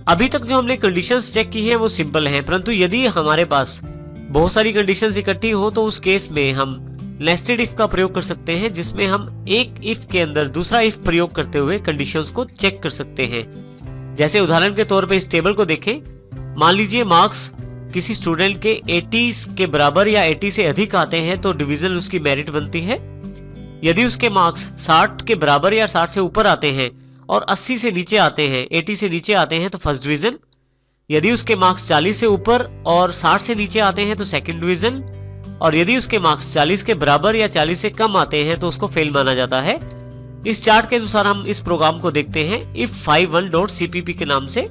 अभी तक जो हमने कंडीशंस चेक की है वो सिंपल हैं, परंतु यदि हमारे पास बहुत सारी कंडीशंस इकट्ठी हो तो उस केस में हम नेस्टेड इफ का प्रयोग कर सकते हैं, जिसमें हम एक इफ के अंदर दूसरा इफ प्रयोग करते हुए कंडीशंस को चेक कर सकते हैं। जैसे उदाहरण के तौर पे इस टेबल को देखें। मान लीजिए मार्क्स किसी स्टूडेंट के 80 के बराबर या 80 से अधिक आते हैं तो डिवीजन उसकी मेरिट बनती है। यदि उसके मार्क्स 60 के बराबर या 60 से ऊपर आते हैं और 80 से नीचे आते हैं, 80 से नीचे आते हैं तो फर्स्ट डिवीजन। यदि उसके मार्क्स 40 से ऊपर और 60 से नीचे आते हैं तो सेकंड डिवीजन। और यदि उसके मार्क्स 40 के बराबर या 40 से कम आते हैं तो उसको फेल माना जाता है। इस चार्ट के अनुसार हम इस प्रोग्राम को देखते हैं if51.cpp के नाम से।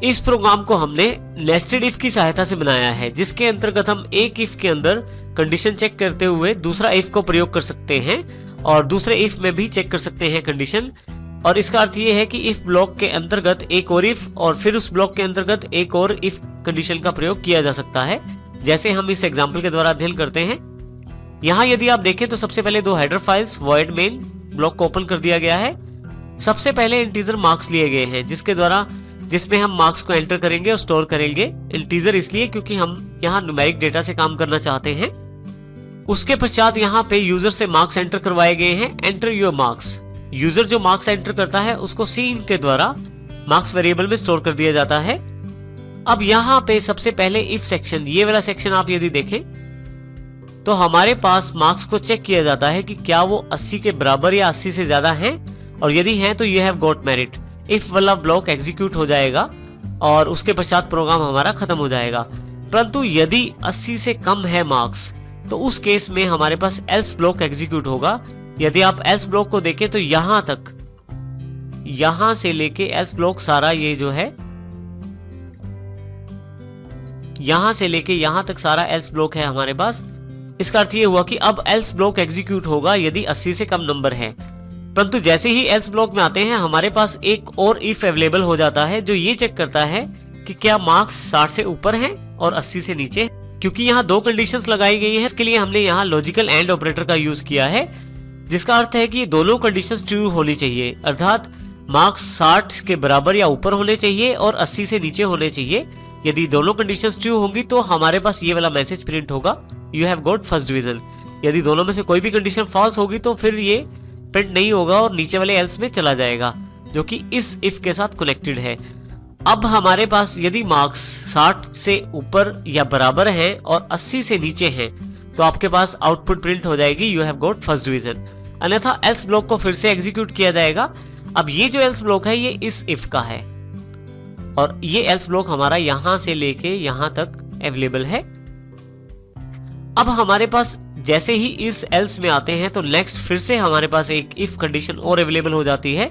इस प्रोग्राम को हमने नेस्टेड इफ की सहायता से बनाया है, जिसके अंतर्गत हम एक इफ के अंदर कंडीशन चेक करते हुए दूसरा इफ को प्रयोग कर सकते हैं और दूसरे इफ में भी चेक कर सकते हैं कंडीशन। और इसका अर्थ यह है कि इफ ब्लॉक के अंतर्गत एक और इफ और फिर उस ब्लॉक के अंतर्गत एक और इफ कंडीशन का प्रयोग किया जा सकता है, जैसे हम इस एग्जांपल के द्वारा अध्ययन करते हैं। यहाँ यदि आप देखें तो सबसे पहले दो header files void main block को ओपन कर दिया गया है। सबसे पहले इंटीजर मार्क्स लिए गए हैं, जिसमें हम मार्क्स को एंटर करेंगे और स्टोर करेंगे। इंटीजर इसलिए क्योंकि हम यहाँ न्यूमेरिक डेटा से काम करना चाहते हैं। उसके पश्चात यहाँ पे यूजर से मार्क्स एंटर करवाए गए हैं। एंटर योर मार्क्स, यूजर जो मार्क्स एंटर करता है उसको सिन के द्वारा मार्क्स वेरिएबल में स्टोर कर दिया जाता है। अब यहाँ पे सबसे पहले इफ सेक्शन, ये वाला सेक्शन आप यदि देखें तो हमारे पास मार्क्स को चेक किया जाता है कि क्या वो 80 के बराबर या 80 से ज्यादा हैं, और यदि हैं तो you have got merit. If वाला ब्लॉक एग्जीक्यूट हो जाएगा और उसके पश्चात प्रोग्राम हमारा खत्म हो जाएगा। परंतु यदि 80 से कम है मार्क्स तो उस केस में हमारे पास एल्स ब्लॉक एग्जीक्यूट होगा। यदि आप एल्स ब्लॉक को देखें तो यहां तक, यहां से लेके एल्स ब्लॉक सारा ये जो है, यहां से लेके यहां तक सारा एल्स ब्लॉक है हमारे पास। इसका अर्थ ये हुआ कि अब एल्स ब्लॉक एग्जीक्यूट होगा यदि 80 से कम नंबर है। परंतु जैसे ही एल्स ब्लॉक में आते हैं हमारे पास एक और इफ अवेलेबल हो जाता है, जो ये चेक करता है कि क्या मार्क्स 60 से ऊपर हैं और 80 से नीचे। क्योंकि यहाँ दो कंडीशंस लगाई गई है, इसके लिए हमने यहाँ लॉजिकल एंड ऑपरेटर का यूज किया है, जिसका अर्थ है कि दोनों कंडीशंस ट्रू होनी चाहिए, अर्थात मार्क्स 60 के बराबर या ऊपर होने चाहिए और 80 से नीचे होने चाहिए। यदि दोनों कंडीशंस ट्रू होंगी तो हमारे पास ये वाला मैसेज प्रिंट होगा, you have got first division. यदि दोनों में से कोई भी कंडीशन फॉल्स होगी तो फिर ये प्रिंट नहीं होगा और नीचे वाले एल्स में चला जाएगा, जो कि इस इफ के साथ कनेक्टेड है। अब हमारे पास यदि मार्क्स 60 से ऊपर या बराबर हैं और 80 से नीचे हैं तो आपके पास आउटपुट प्रिंट हो जाएगी, you have got first division. अन्यथा एल्स ब्लॉक को फिर से एग्जीक्यूट किया जाएगा। अब ये जो एल्स ब्लॉक है ये इस इफ का है और ये एल्स ब्लॉक हमारा यहां से लेके यहां तक अवेलेबल है। अब हमारे पास जैसे ही इस एल्स में आते हैं तो नेक्स्ट फिर से हमारे पास एक इफ कंडीशन और अवेलेबल हो जाती है,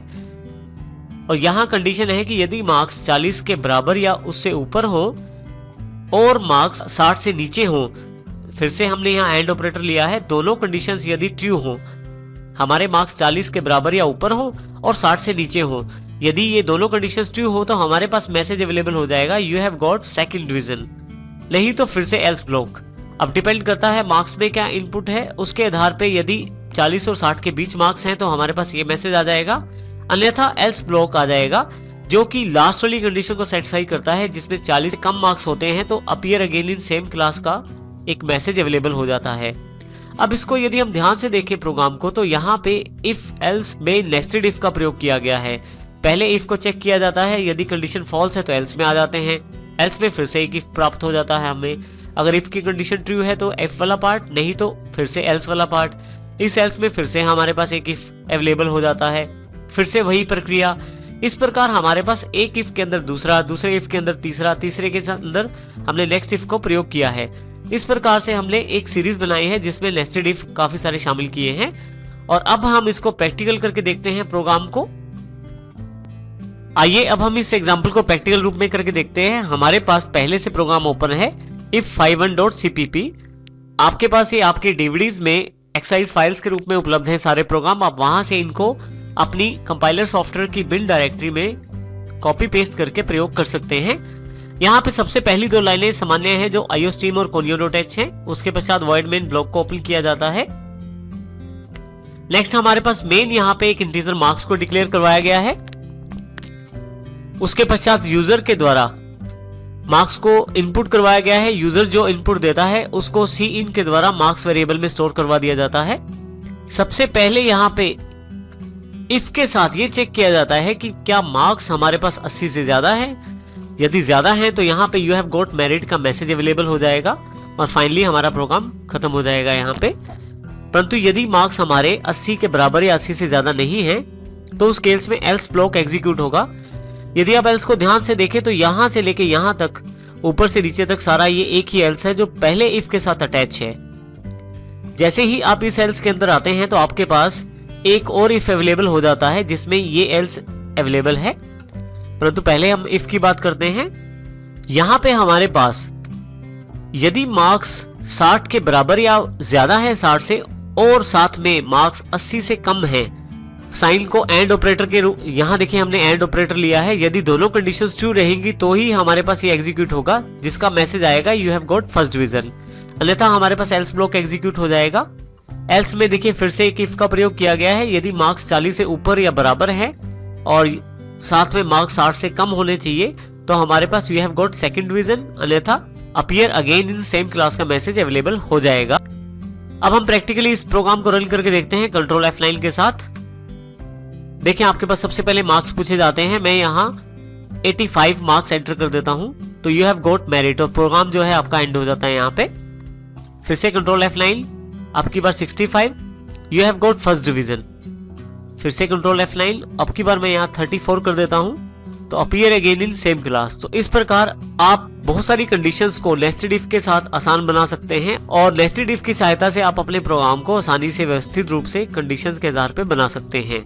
और यहां कंडीशन है कि यदि मार्क्स 40 के बराबर या उससे ऊपर हो और मार्क्स 60 से नीचे हो। फिर से हमने यहाँ एंड ऑपरेटर लिया है। दोनों कंडीशंस यदि ट्रू हो, हमारे मार्क्स 40 के बराबर या ऊपर हो और 60 से नीचे हो, यदि ये दोनों कंडीशंस ट्रू हो तो हमारे पास मैसेज अवेलेबल हो जाएगा, you have got second division. नहीं तो फिर से एल्स ब्लॉक। अब डिपेंड करता है मार्क्स में क्या इनपुट है, उसके आधार पे यदि 40 और 60 के बीच मार्क्स हैं तो हमारे पास ये मैसेज आ जाएगा, अन्यथा एल्स ब्लॉक आ जाएगा, जो कि लास्ट वाली कंडीशन को सेटिस्फाई करता है, जिसमें 40 से कम मार्क्स होते हैं तो appear again in same class का एक मैसेज अवेलेबल हो जाता है। अब इसको यदि हम ध्यान से देखें प्रोग्राम को तो यहाँ पे इफ एल्स में नेस्टेड इफ का प्रयोग किया गया है। पहले इफ को चेक किया जाता है, यदि कंडीशन फॉल्स है तो एल्स में आ जाते हैं, एल्स में फिर से एक इफ प्राप्त हो जाता है हमें। अगर इफ की कंडीशन ट्रू है तो एफ वाला पार्ट, नहीं तो फिर से एल्स वाला पार्ट। इस एल्स में फिर से हमारे पास एक इफ अवेलेबल हो जाता है, फिर से वही प्रक्रिया। इस प्रकार हमारे पास एक इफ के अंदर दूसरा, दूसरे इफ के अंदर तीसरा, तीसरे के अंदर हमने नेक्स्ट इफ को प्रयोग किया है। इस प्रकार से हमने एक सीरीज बनाई है जिसमें नेस्टेड इफ काफी सारे शामिल किए हैं। और अब हम इसको प्रैक्टिकल करके देखते हैं प्रोग्राम को। आइए अब हम इस एग्जांपल को प्रैक्टिकल रूप में करके देखते हैं। हमारे पास पहले से प्रोग्राम ओपन है if51.cpp। आपके पास ये आपके डीवीडीज में एक्सरसाइज फाइल्स के रूप में उपलब्ध है सारे प्रोग्राम। आप वहां से इनको अपनी कंपाइलर सॉफ्टवेयर की बिन डायरेक्टरी में कॉपी पेस्ट करके प्रयोग कर सकते हैं। यहाँ पे सबसे पहली दो लाइनें सामान्य हैं जो iostream और conio.h हैं। उसके पश्चात void main ब्लॉक को ओपन किया जाता है। नेक्स्ट हमारे पास मेन यहाँ पे एक इंटीजर मार्क्स को डिक्लेयर करवाया गया है। उसके पश्चात यूजर के द्वारा मार्क्स को इनपुट करवाया गया है। यूजर जो इनपुट देता है उसको सी इन के द्वारा मार्क्स वेरिएबल में स्टोर करवा दिया जाता है। सबसे पहले यहाँ पे इफ के साथ ये चेक किया जाता है कि क्या मार्क्स हमारे पास 80 से ज्यादा है। यदि ज्यादा है तो यहाँ पे यू हैव गॉट मेरिट का मैसेज अवेलेबल हो जाएगा और फाइनली हमारा प्रोग्राम खत्म हो जाएगा यहाँ पे। परंतु यदि मार्क्स हमारे 80 के बराबर या 80 से ज्यादा नहीं है तो उस केस में एल्स ब्लॉक एग्जीक्यूट होगा। यदि आप एल्स को ध्यान से देखें तो यहां से लेके यहां तक ऊपर से नीचे तक सारा ये एक ही एल्स है जो पहले इफ के साथ अटैच है। जैसे ही आप इस एल्स के अंदर आते हैं तो आपके पास एक और इफ अवेलेबल हो जाता है जिसमें ये एल्स अवेलेबल है। परंतु पहले हम इफ की बात करते हैं। यहां पे हमारे पास यदि मार्क्स 60 के बराबर या ज्यादा है 60 से और साथ में मार्क्स 80 से कम है, साइन को एंड ऑपरेटर के रूप, यहां देखिए हमने एंड ऑपरेटर लिया है। यदि दोनों कंडीशंस ट्रू रहेंगी तो ही हमारे पास ये एग्जीक्यूट होगा जिसका मैसेज आएगा you have got first division, अन्यथा हमारे पास एल्स ब्लॉक एग्जीक्यूट हो जाएगा। एल्स में देखिए फिर से एक इफ का प्रयोग किया गया है। यदि मार्क्स 40 से ऊपर या बराबर है और साथ में मार्क्स 60 से कम होने चाहिए तो हमारे पास you have got second division, अन्यथा appear again in same class का मैसेज अवेलेबल हो जाएगा। अब हम प्रैक्टिकली इस प्रोग्राम को रन करके देखते हैं कंट्रोल F9 के साथ। देखिए आपके पास सबसे पहले मार्क्स पूछे जाते हैं। मैं यहाँ 85 मार्क्स एंटर कर देता हूं तो यू हैव गॉट मेरिट और प्रोग्राम जो है आपका एंड हो जाता है यहाँ पे। फिर से कंट्रोल F9, आपकी बार 65, you have got first division. फिर से कंट्रोल F9, अब की बार मैं यहाँ 34 कर देता हूं तो appear again in same class. तो इस प्रकार आप बहुत सारी कंडीशंस को नेस्टेड इफ के साथ आसान बना सकते हैं और नेस्टेड इफ की सहायता से आप अपने प्रोग्राम को आसानी से व्यवस्थित रूप से कंडीशंस के आधार पर बना सकते हैं।